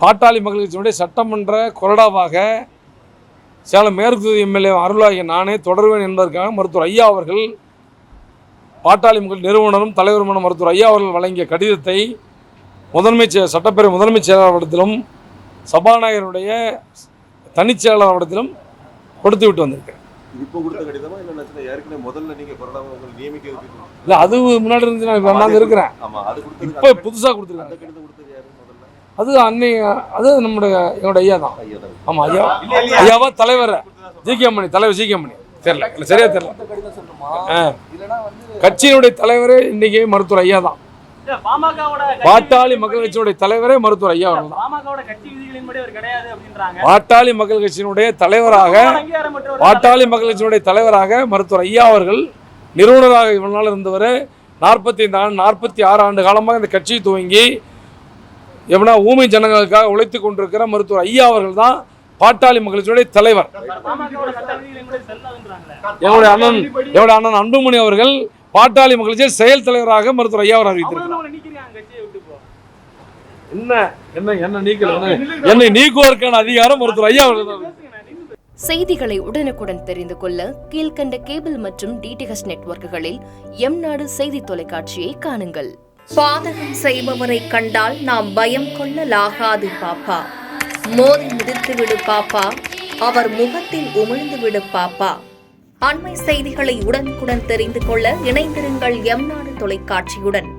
பாட்டாளி மக்கள் கட்சியினுடைய சட்டமன்ற கொறடாவாக சேலம் மேற்கு தொகுதி எம்எல்ஏ அருளாகிய நானே தொடர்வேன் என்பதற்காக மருத்துவர் ஐயா அவர்கள் பாட்டாளி மக்கள் நிறுவனரும் தலைவருமான மருத்துவர் ஐயா அவர்கள் வழங்கிய கடிதத்தை சட்டப்பேரவை முதன்மை செயலாளரிடத்திலும் சபாநாயகருடைய தனிச் செயலாளரிடத்திலும் கொடுத்து விட்டு வந்திருக்கேன். இல்லை, அது முன்னாடி இருந்து நான் இருக்கிறேன். இப்போ புதுசாக கொடுத்துருக்கேன். அது அது என்னோட ஐயா தான். ஆமாம், ஐயாவா தலைவர் ஜி.கே. மணி, தலைவர் ஜி.கே. மணி. தெரியல, இல்லை சரியா தெரியல. கட்சியினுடைய தலைவரே இன்னைக்கு மருத்துவர் ஐயா தான். பாட்டாளி மக்கள் கட்சியினுடைய தலைவரே மருத்துவர் ஐயா அவர்கள் தான். பாட்டாளி மக்கள் கட்சியினுடைய தலைவராக மருத்துவர் ஐயா அவர்கள் நிறுவனராக இவ்வளவு நாள் இருந்தவர். 46 ஆண்டு காலமாக இந்த கட்சியை துவங்கி எப்படின்னா ஊமை ஜனங்களுக்காக உழைத்து கொண்டிருக்கிற மருத்துவர் ஐயா அவர்கள் தான் பாட்டாளி மக்கள் கட்சியுடைய தலைவர். என்னுடைய அண்ணன் அன்புமணி அவர்கள் பாட்டாளி மக்கள் கட்சி செயல் தலைவராக மருத்துவர் ஐயா அவர் அறிவித்திருக்கிறார். என்னை நீக்குவதற்கான அதிகாரம் மருத்துவர் ஐயா அவர்கள். செய்திகளை உடனுக்குடன் தெரிந்து கொள்ள கீழ்கண்ட கேபிள் மற்றும் டிடிஎச் நெட்வொர்க்குகளில் எம்நாடு செய்தி தொலைக்காட்சியை காணுங்கள். பாதகம் செய்பவரை கண்டால் நாம் பயம் கொள்ளலாகாது பாப்பா. மோதி மிதித்து விடு பாப்பா, அவர் முகத்தில் உமிழ்ந்து விடு பாப்பா. அண்மை செய்திகளை உடனுக்குடன் தெரிந்து கொள்ள இணைந்திருங்கள் எம்நாடு தொலைக்காட்சியுடன்.